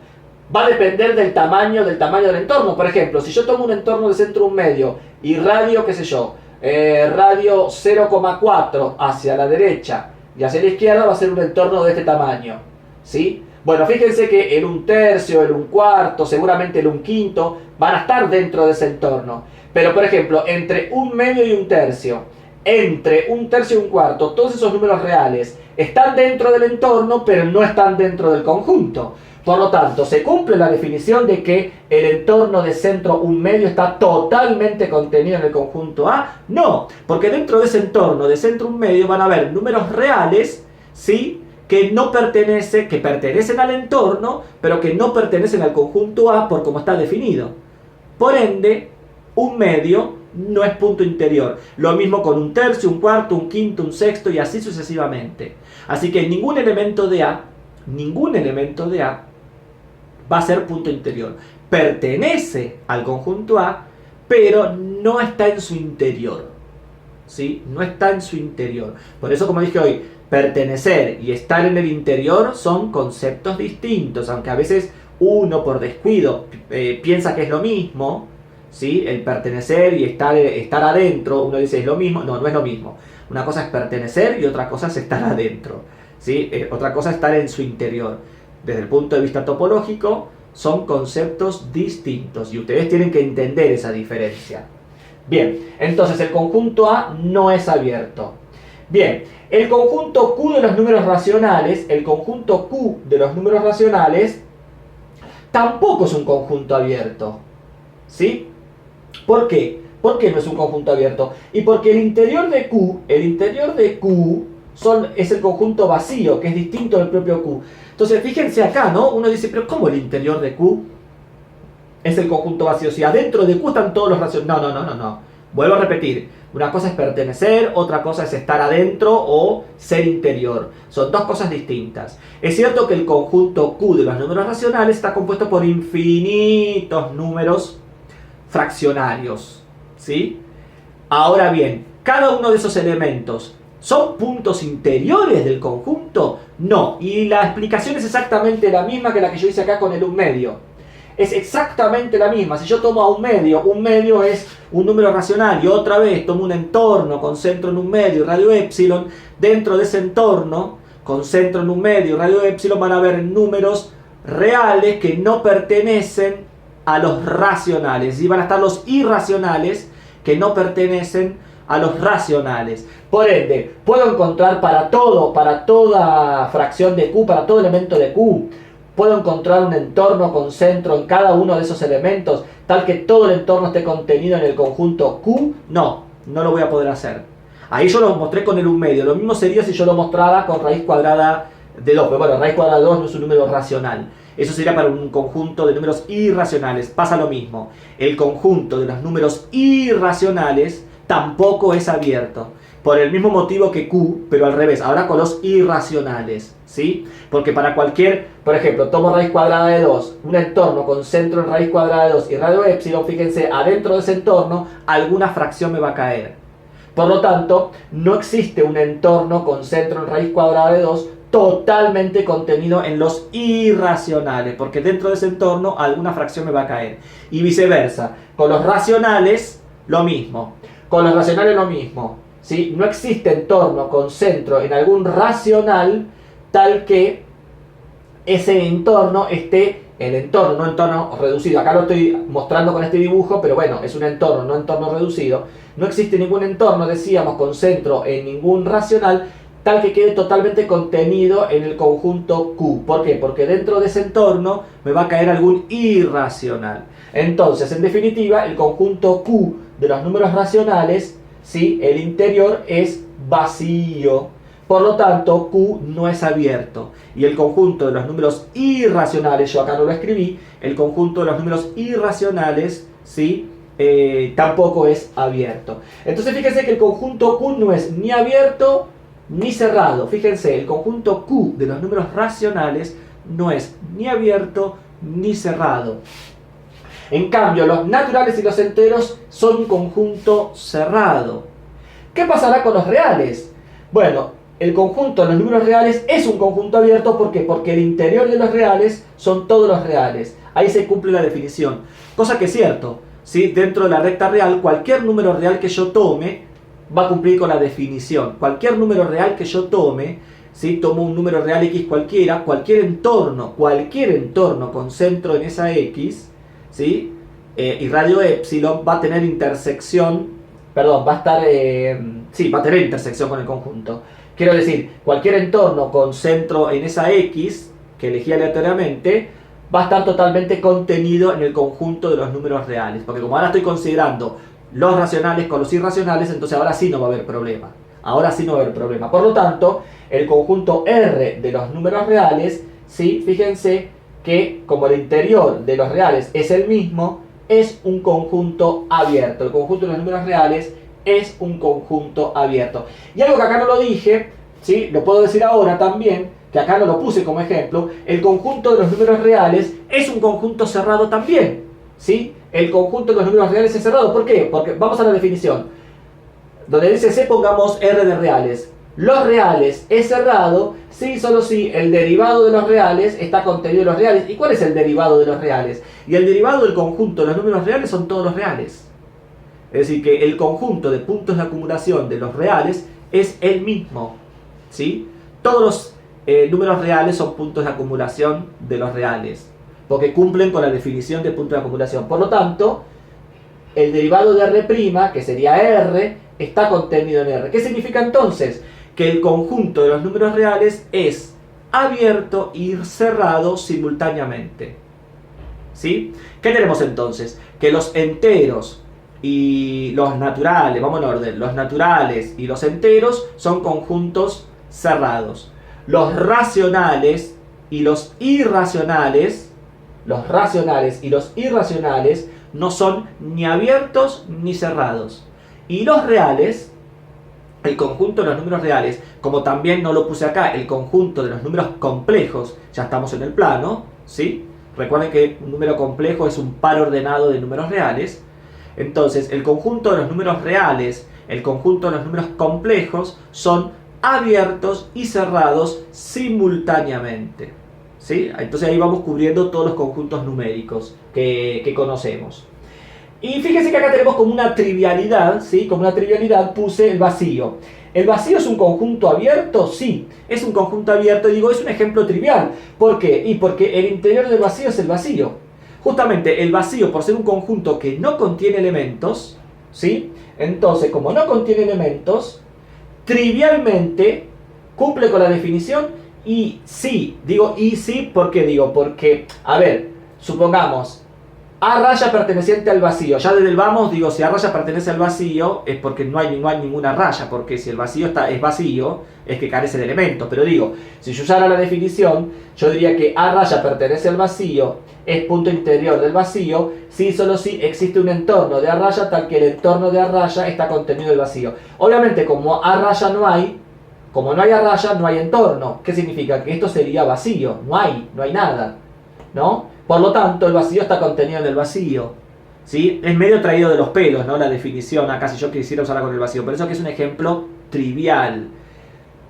Va a depender del tamaño del entorno. Por ejemplo, si yo tomo un entorno de centro 1 medio y radio, qué sé yo, radio 0,4 hacia la derecha y hacia la izquierda, va a ser un entorno de este tamaño, ¿sí? Bueno, fíjense que el 1 tercio, el 1 cuarto, seguramente el 1 quinto van a estar dentro de ese entorno. Pero, por ejemplo, entre 1 medio y 1 tercio, entre 1 tercio y 1 cuarto, todos esos números reales están dentro del entorno, pero no están dentro del conjunto. Por lo tanto, ¿se cumple la definición de que el entorno de centro 1 medio está totalmente contenido en el conjunto A? No, porque dentro de ese entorno de centro 1 medio van a haber números reales, ¿sí?, que pertenecen al entorno, pero que no pertenecen al conjunto A por cómo está definido. Por ende, 1 medio no es punto interior. Lo mismo con 1 tercio, 1 cuarto, 1 quinto, 1 sexto y así sucesivamente. Así que ningún elemento de A va a ser punto interior. Pertenece al conjunto A, pero no está en su interior, ¿sí? No está en su interior. Por eso, como dije hoy, pertenecer y estar en el interior son conceptos distintos, aunque a veces uno por descuido piensa que es lo mismo, ¿sí? El pertenecer y estar adentro, uno dice es lo mismo. No, no es lo mismo. Una cosa es pertenecer y otra cosa es estar adentro, ¿sí? Otra cosa es estar en su interior. Desde el punto de vista topológico son conceptos distintos y ustedes tienen que entender esa diferencia. Bien, entonces el conjunto A no es abierto. Bien, el conjunto Q de los números racionales, tampoco es un conjunto abierto, ¿sí? ¿Por qué? ¿Por qué no es un conjunto abierto? Y porque el interior de Q es el conjunto vacío, que es distinto del propio Q. Entonces, fíjense acá, ¿no? Uno dice, pero ¿cómo el interior de Q es el conjunto vacío? Si adentro de Q están todos los racionales. No. Vuelvo a repetir. Una cosa es pertenecer, otra cosa es estar adentro o ser interior. Son dos cosas distintas. Es cierto que el conjunto Q de los números racionales está compuesto por infinitos números fraccionarios, ¿sí? Ahora bien, cada uno de esos elementos ¿son puntos interiores del conjunto? No, y la explicación es exactamente la misma que la que yo hice acá con el 1 medio. Es exactamente la misma. Si yo tomo a 1 medio es un número racional y otra vez tomo un entorno con centro en 1 medio y radio épsilon, dentro de ese entorno con centro en 1 medio y radio épsilon van a haber números reales que no pertenecen a los racionales y van a estar los irracionales que no pertenecen a los racionales. Por ende, puedo encontrar para toda fracción de Q, para todo elemento de Q, puedo encontrar un entorno con centro en cada uno de esos elementos, tal que todo el entorno esté contenido en el conjunto Q. No lo voy a poder hacer. Ahí yo lo mostré con el 1 medio. Lo mismo sería si yo lo mostrara con raíz cuadrada de 2. Pero bueno, raíz cuadrada de 2 no es un número racional. Eso sería para un conjunto de números irracionales. Pasa lo mismo. El conjunto de los números irracionales tampoco es abierto. Por el mismo motivo que Q, pero al revés. Ahora con los irracionales, ¿sí? Porque para cualquier, por ejemplo, tomo raíz cuadrada de 2, un entorno con centro en raíz cuadrada de 2 y radio épsilon, fíjense, adentro de ese entorno alguna fracción me va a caer. Por lo tanto, no existe un entorno con centro en raíz cuadrada de 2 totalmente contenido en los irracionales, porque dentro de ese entorno alguna fracción me va a caer. Y viceversa, con los racionales lo mismo, con los racionales lo mismo, ¿sí? No existe entorno con centro en algún racional tal que ese entorno esté, el entorno, no entorno reducido, acá lo estoy mostrando con este dibujo, pero bueno, es un entorno, no entorno reducido. No existe ningún entorno, decíamos, con centro en ningún racional tal que quede totalmente contenido en el conjunto Q. ¿Por qué? Porque dentro de ese entorno me va a caer algún irracional. Entonces, en definitiva, el conjunto Q de los números racionales, ¿sí? El interior es vacío. Por lo tanto, Q no es abierto. Y el conjunto de los números irracionales, yo acá no lo escribí, el conjunto de los números irracionales, ¿sí? Tampoco es abierto. Entonces, fíjense que el conjunto Q no es ni abierto ni cerrado. Fíjense, el conjunto Q de los números racionales no es ni abierto ni cerrado. En cambio, los naturales y los enteros son un conjunto cerrado. ¿Qué pasará con los reales? Bueno, el conjunto de los números reales es un conjunto abierto. ¿Por qué? Porque el interior de los reales son todos los reales. Ahí se cumple la definición. Cosa que es cierto, ¿sí? Dentro de la recta real, cualquier número real que yo tome va a cumplir con la definición. Cualquier número real que yo tome, ¿sí? Tomo un número real X cualquiera, cualquier entorno con centro en esa X, ¿sí? Y radio épsilon va a tener intersección, perdón, va a estar, sí, va a tener intersección con el conjunto. Quiero decir, cualquier entorno con centro en esa X, que elegí aleatoriamente, va a estar totalmente contenido en el conjunto de los números reales. Porque como ahora estoy considerando los racionales con los irracionales, entonces ahora sí no va a haber problema. Ahora sí no va a haber problema. Por lo tanto, el conjunto R de los números reales, ¿sí? Fíjense que como el interior de los reales es el mismo, es un conjunto abierto. El conjunto de los números reales es un conjunto abierto. Y algo que acá no lo dije, ¿sí? Lo puedo decir ahora también, que acá no lo puse como ejemplo, el conjunto de los números reales es un conjunto cerrado también, ¿sí? El conjunto de los números reales es cerrado. ¿Por qué? Porque vamos a la definición. Donde dice C pongamos R de reales. Los reales es cerrado si solo si el derivado de los reales está contenido en los reales. ¿Y cuál es el derivado de los reales? Y el derivado del conjunto de los números reales son todos los reales. Es decir, que el conjunto de puntos de acumulación de los reales es el mismo, ¿sí? Todos los números reales son puntos de acumulación de los reales, porque cumplen con la definición de punto de acumulación. Por lo tanto, el derivado de R', que sería R, está contenido en R. ¿Qué significa entonces? Que el conjunto de los números reales es abierto y cerrado simultáneamente, ¿sí? ¿Qué tenemos entonces? Que los enteros y los naturales, vamos en orden, los naturales y los enteros son conjuntos cerrados. Los racionales y los irracionales, no son ni abiertos ni cerrados. Y los reales, el conjunto de los números reales, como también no lo puse acá, el conjunto de los números complejos, ya estamos en el plano, ¿sí? Recuerden que un número complejo es un par ordenado de números reales. Entonces, el conjunto de los números reales, el conjunto de los números complejos, son abiertos y cerrados simultáneamente, ¿sí? Entonces ahí vamos cubriendo todos los conjuntos numéricos que conocemos. Y fíjense que acá tenemos como una trivialidad, ¿sí? Como una trivialidad puse el vacío. ¿El vacío es un conjunto abierto? Sí, es un conjunto abierto. Y digo, es un ejemplo trivial. ¿Por qué? Y porque el interior del vacío es el vacío. Justamente el vacío, por ser un conjunto que no contiene elementos, ¿sí? Entonces, como no contiene elementos, trivialmente cumple con la definición. Y sí, digo y sí, ¿por qué digo? Porque, a ver, supongamos, A raya perteneciente al vacío. Ya desde el vamos digo, si A raya pertenece al vacío es porque no hay ninguna raya, porque si el vacío es vacío es que carece de elementos. Pero digo, si yo usara la definición, yo diría que A raya pertenece al vacío, es punto interior del vacío, si solo si existe un entorno de A raya tal que el entorno de A raya está contenido en el vacío. Obviamente como A raya no hay, como no hay A raya no hay entorno. ¿Qué significa? Que esto sería vacío, no hay nada, ¿no? Por lo tanto, el vacío está contenido en el vacío, ¿sí? Es medio traído de los pelos, ¿no? La definición acá, si yo quisiera usarla con el vacío. Por eso que es un ejemplo trivial.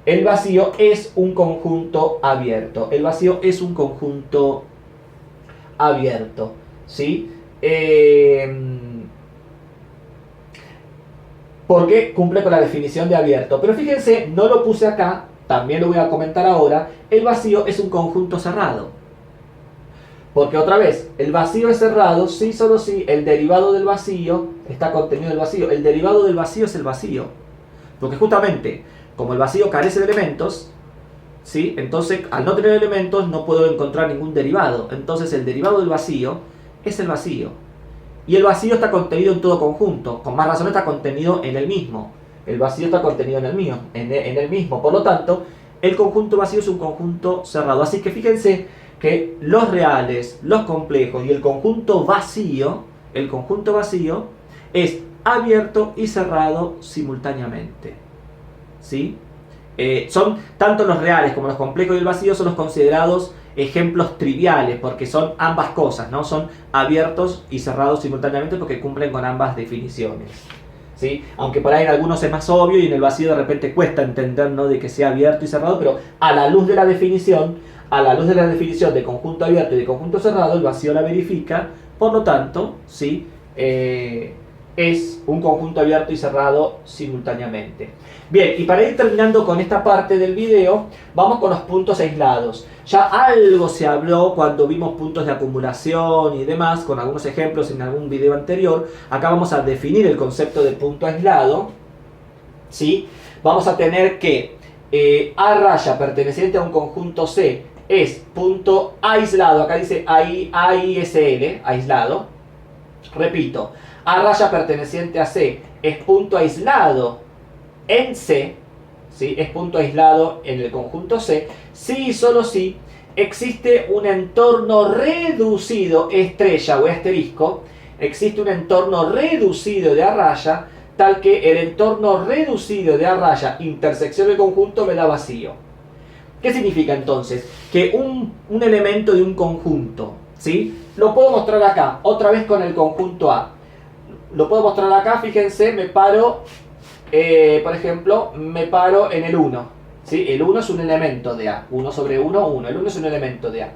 El vacío es un conjunto abierto. El vacío es un conjunto abierto, ¿sí? Porque cumple con la definición de abierto. Pero fíjense, no lo puse acá, también lo voy a comentar ahora. El vacío es un conjunto cerrado. Porque otra vez, el vacío es cerrado si solo si el derivado del vacío está contenido en el vacío. El derivado del vacío es el vacío. Porque justamente, como el vacío carece de elementos, ¿sí? Entonces al no tener elementos no puedo encontrar ningún derivado. Entonces el derivado del vacío es el vacío. Y el vacío está contenido en todo conjunto. Con más razón está contenido en el mismo. El vacío está contenido en el mismo. Por lo tanto, el conjunto vacío es un conjunto cerrado. Así que fíjense que los reales, los complejos y el conjunto vacío es abierto y cerrado simultáneamente, ¿sí? Son tanto los reales como los complejos y el vacío son los considerados ejemplos triviales porque son ambas cosas, ¿no? Son abiertos y cerrados simultáneamente porque cumplen con ambas definiciones, ¿sí? Aunque por ahí en algunos es más obvio y en el vacío de repente cuesta entender, ¿no? De que sea abierto y cerrado, pero a la luz de la definición de conjunto abierto y de conjunto cerrado, el vacío la verifica, por lo tanto, ¿sí? Es un conjunto abierto y cerrado simultáneamente. Bien, y para ir terminando con esta parte del video, vamos con los puntos aislados. Ya algo se habló cuando vimos puntos de acumulación y demás, con algunos ejemplos en algún video anterior. Acá vamos a definir el concepto de punto aislado, ¿sí? Vamos a tener que A raya perteneciente a un conjunto C es punto aislado, acá dice AISL, aislado. Repito, A raya perteneciente a C es punto aislado en C, ¿sí? Es punto aislado en el conjunto C, si y solo si existe un entorno reducido, estrella o asterisco, existe un entorno reducido de A raya, tal que el entorno reducido de A raya, intersección del conjunto, me da vacío. ¿Qué significa entonces? Que un elemento de un conjunto, ¿sí? Lo puedo mostrar acá, otra vez con el conjunto A. Lo puedo mostrar acá, fíjense, me paro, por ejemplo, me paro en el 1. ¿Sí? El 1 es un elemento de A. 1 sobre 1, 1. El 1 es un elemento de A.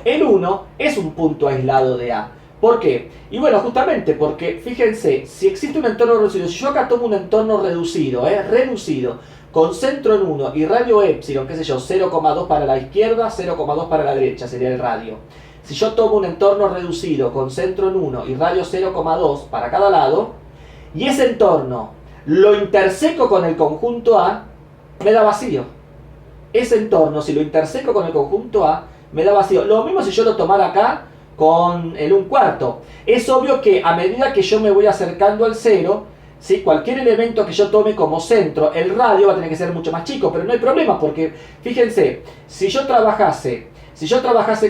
El 1 es un punto aislado de A. ¿Por qué? Y bueno, justamente porque, fíjense, si existe un entorno reducido, si yo acá tomo un entorno reducido, con centro en 1 y radio epsilon, qué sé yo, 0,2 para la izquierda, 0,2 para la derecha, sería el radio. Si yo tomo un entorno reducido con centro en 1 y radio 0,2 para cada lado, y ese entorno lo interseco con el conjunto A, me da vacío. Ese entorno, si lo interseco con el conjunto A, me da vacío. Lo mismo si yo lo tomara acá con el 1/4. Es obvio que a medida que yo me voy acercando al 0, ¿sí? Cualquier elemento que yo tome como centro, el radio va a tener que ser mucho más chico, pero no hay problema porque, fíjense, si yo trabajase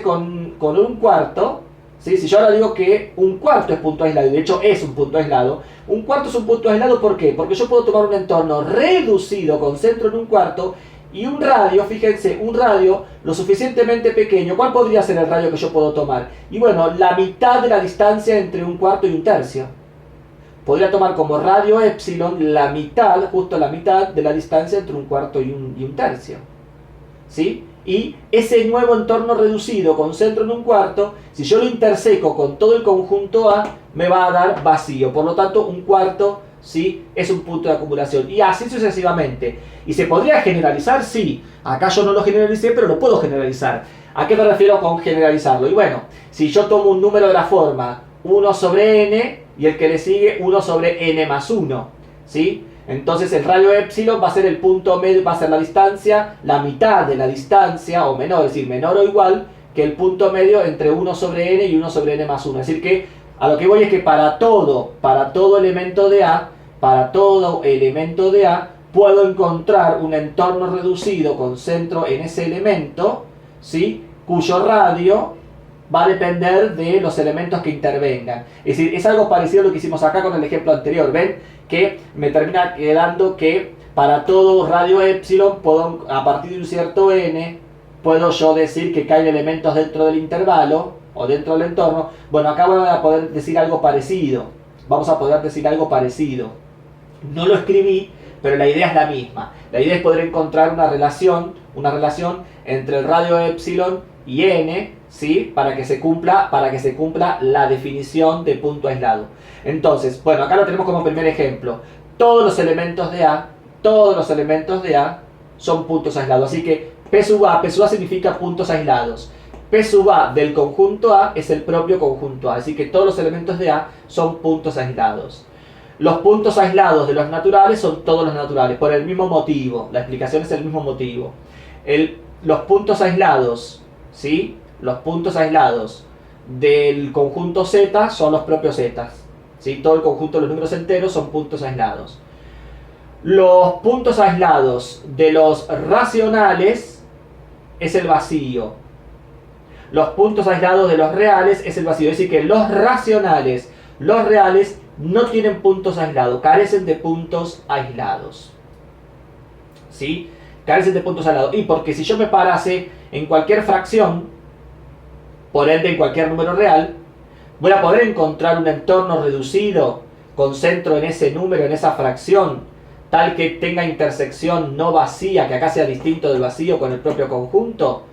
con 1/4, ¿sí? Si yo ahora digo que 1/4 es punto aislado, y de hecho es un punto aislado, 1/4 es un punto aislado, ¿por qué? Porque yo puedo tomar un entorno reducido con centro en 1/4 y un radio, fíjense, un radio lo suficientemente pequeño. ¿Cuál podría ser el radio que yo puedo tomar? Y bueno, la mitad de la distancia entre 1/4 y 1/3. Podría tomar como radio epsilon la mitad, justo la mitad de la distancia entre 1/4 y 1/3. ¿Sí? Y ese nuevo entorno reducido con centro en 1/4, si yo lo interseco con todo el conjunto A, me va a dar vacío. Por lo tanto, 1/4, ¿sí? Es un punto de acumulación. Y así sucesivamente. ¿Y se podría generalizar? Sí. Acá yo no lo generalicé, pero lo puedo generalizar. ¿A qué me refiero con generalizarlo? Y bueno, si yo tomo un número de la forma 1 sobre n y el que le sigue 1 sobre n más 1, ¿sí? Entonces el radio epsilon va a ser el punto medio, va a ser la distancia, la mitad de la distancia, o menor, es decir, menor o igual que el punto medio entre 1 sobre n y 1 sobre n más 1. Es decir que A lo que voy es que para todo elemento de A, puedo encontrar un entorno reducido con centro en ese elemento, ¿sí? Cuyo radio va a depender de los elementos que intervengan. Es decir, es algo parecido a lo que hicimos acá con el ejemplo anterior. ¿Ven? Que me termina quedando que para todo radio epsilon, puedo, a partir de un cierto n, puedo yo decir que caen elementos dentro del intervalo o dentro del entorno. Bueno, acá voy a poder decir algo parecido. Vamos a poder decir algo parecido. No lo escribí, pero la idea es la misma. La idea es poder encontrar una relación entre el radio epsilon y n, ¿sí? Para que se cumpla la definición de punto aislado. Entonces, bueno, acá lo tenemos como primer ejemplo. Todos los elementos de A son puntos aislados. Así que P sub A significa puntos aislados. P sub A del conjunto A es el propio conjunto A. Así que todos los elementos de A son puntos aislados. Los puntos aislados de los naturales son todos los naturales, por el mismo motivo. La explicación es el mismo motivo. Los puntos aislados, ¿sí? Los puntos aislados del conjunto Z son los propios Z, ¿sí? Todo el conjunto de los números enteros son puntos aislados. Los puntos aislados de los racionales es el vacío. Los puntos aislados de los reales es el vacío. Es decir, que los reales no tienen puntos aislados, carecen de puntos aislados. ¿Sí? Carecen de puntos aislados. Y porque si yo me parase en cualquier fracción, por ende en cualquier número real, voy a poder encontrar un entorno reducido con centro en ese número, en esa fracción, tal que tenga intersección no vacía, que acá sea distinto del vacío con el propio conjunto.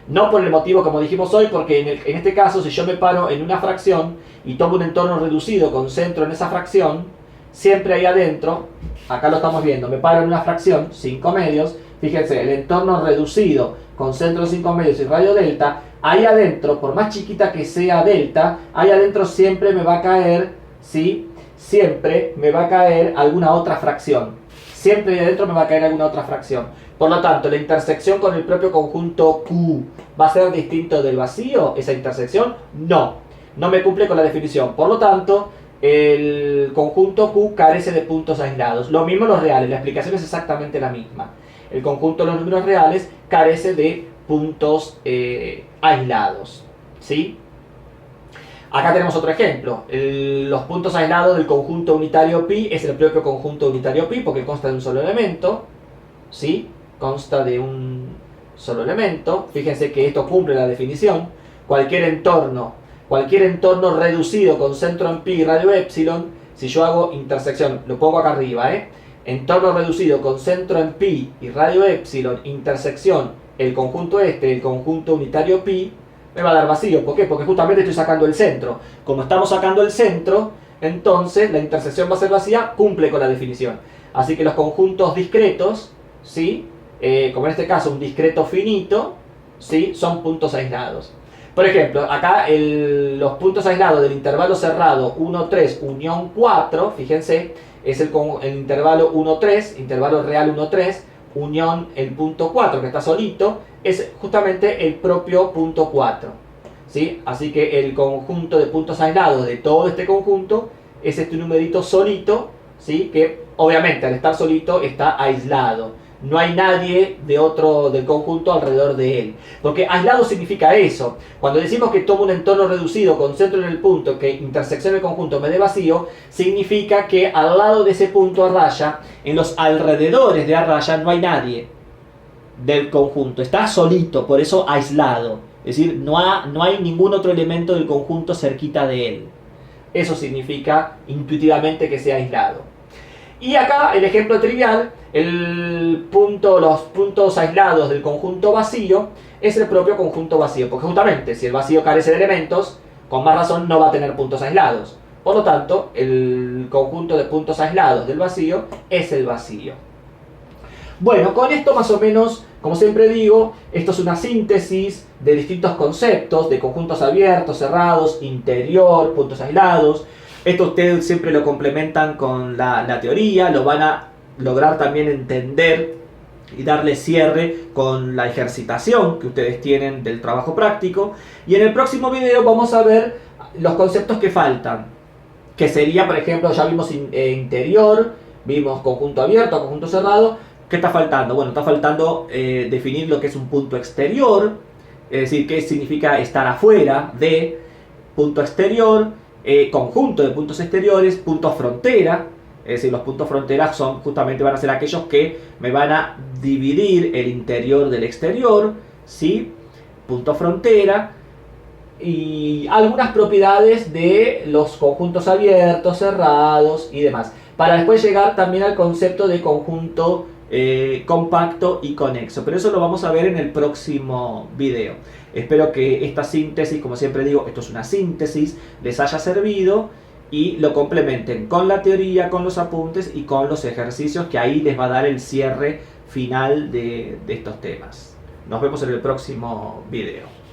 No por el motivo como dijimos hoy, porque en este caso, si yo me paro en una fracción y tomo un entorno reducido con centro en esa fracción, siempre ahí adentro, acá lo estamos viendo, me paro en una fracción, 5 medios, fíjense, el entorno reducido con centro en 5 medios y radio delta, ahí adentro, por más chiquita que sea delta, ahí adentro siempre me va a caer, ¿sí? Siempre me va a caer alguna otra fracción. Siempre ahí adentro me va a caer alguna otra fracción. Por lo tanto, la intersección con el propio conjunto Q va a ser distinto del vacío. ¿Esa intersección? No me cumple con la definición. Por lo tanto, el conjunto Q carece de puntos aislados. Lo mismo los reales, la explicación es exactamente la misma. El conjunto de los números reales carece de puntos aislados, ¿sí? Acá tenemos otro ejemplo. Los puntos aislados del conjunto unitario pi es el propio conjunto unitario pi porque consta de un solo elemento, ¿sí? Consta de un solo elemento. Fíjense que esto cumple la definición. Cualquier entorno reducido con centro en pi y radio epsilon, si yo hago intersección, lo pongo acá arriba, entorno reducido con centro en pi y radio epsilon, intersección, el conjunto el conjunto unitario pi, me va a dar vacío. ¿Por qué? Porque justamente estoy sacando el centro. Como estamos sacando el centro, entonces la intersección va a ser vacía, cumple con la definición. Así que los conjuntos discretos, ¿sí? Como en este caso un discreto finito, ¿sí? Son puntos aislados. Por ejemplo, acá los puntos aislados del intervalo cerrado 1, 3, unión 4, fíjense, es el intervalo 1, 3, intervalo real 1, 3, unión el punto 4 que está solito, es justamente el propio punto 4, ¿sí? Así que el conjunto de puntos aislados de todo este conjunto es este numerito solito, ¿sí? Que obviamente al estar solito está aislado. No hay nadie del conjunto alrededor de él. Porque aislado significa eso. Cuando decimos que tomo un entorno reducido con centro en el punto, que intersección del conjunto me dé vacío, significa que al lado de ese punto a raya, en los alrededores de a raya, no hay nadie del conjunto. Está solito, por eso aislado. Es decir, no hay ningún otro elemento del conjunto cerquita de él. Eso significa intuitivamente que sea aislado. Y acá el ejemplo trivial, los puntos aislados del conjunto vacío es el propio conjunto vacío, porque justamente si el vacío carece de elementos, con más razón no va a tener puntos aislados. Por lo tanto, el conjunto de puntos aislados del vacío es el vacío. Bueno, con esto más o menos, como siempre digo, esto es una síntesis de distintos conceptos, de conjuntos abiertos, cerrados, interior, puntos aislados. Esto ustedes siempre lo complementan con la teoría, lo van a lograr también entender y darle cierre con la ejercitación que ustedes tienen del trabajo práctico. Y en el próximo video vamos a ver los conceptos que faltan, que sería, por ejemplo, ya vimos interior, vimos conjunto abierto, conjunto cerrado. ¿Qué está faltando? Bueno, está faltando definir lo que es un punto exterior, es decir, qué significa estar afuera de punto exterior, conjunto de puntos exteriores, punto frontera. Es decir, los puntos frontera son justamente van a ser aquellos que me van a dividir el interior del exterior, ¿sí? Punto frontera. Y algunas propiedades de los conjuntos abiertos, cerrados y demás. Para después llegar también al concepto de conjunto compacto y conexo. Pero eso lo vamos a ver en el próximo video. Espero que esta síntesis, como siempre digo, esto es una síntesis, les haya servido y lo complementen con la teoría, con los apuntes y con los ejercicios, que ahí les va a dar el cierre final de estos temas. Nos vemos en el próximo video.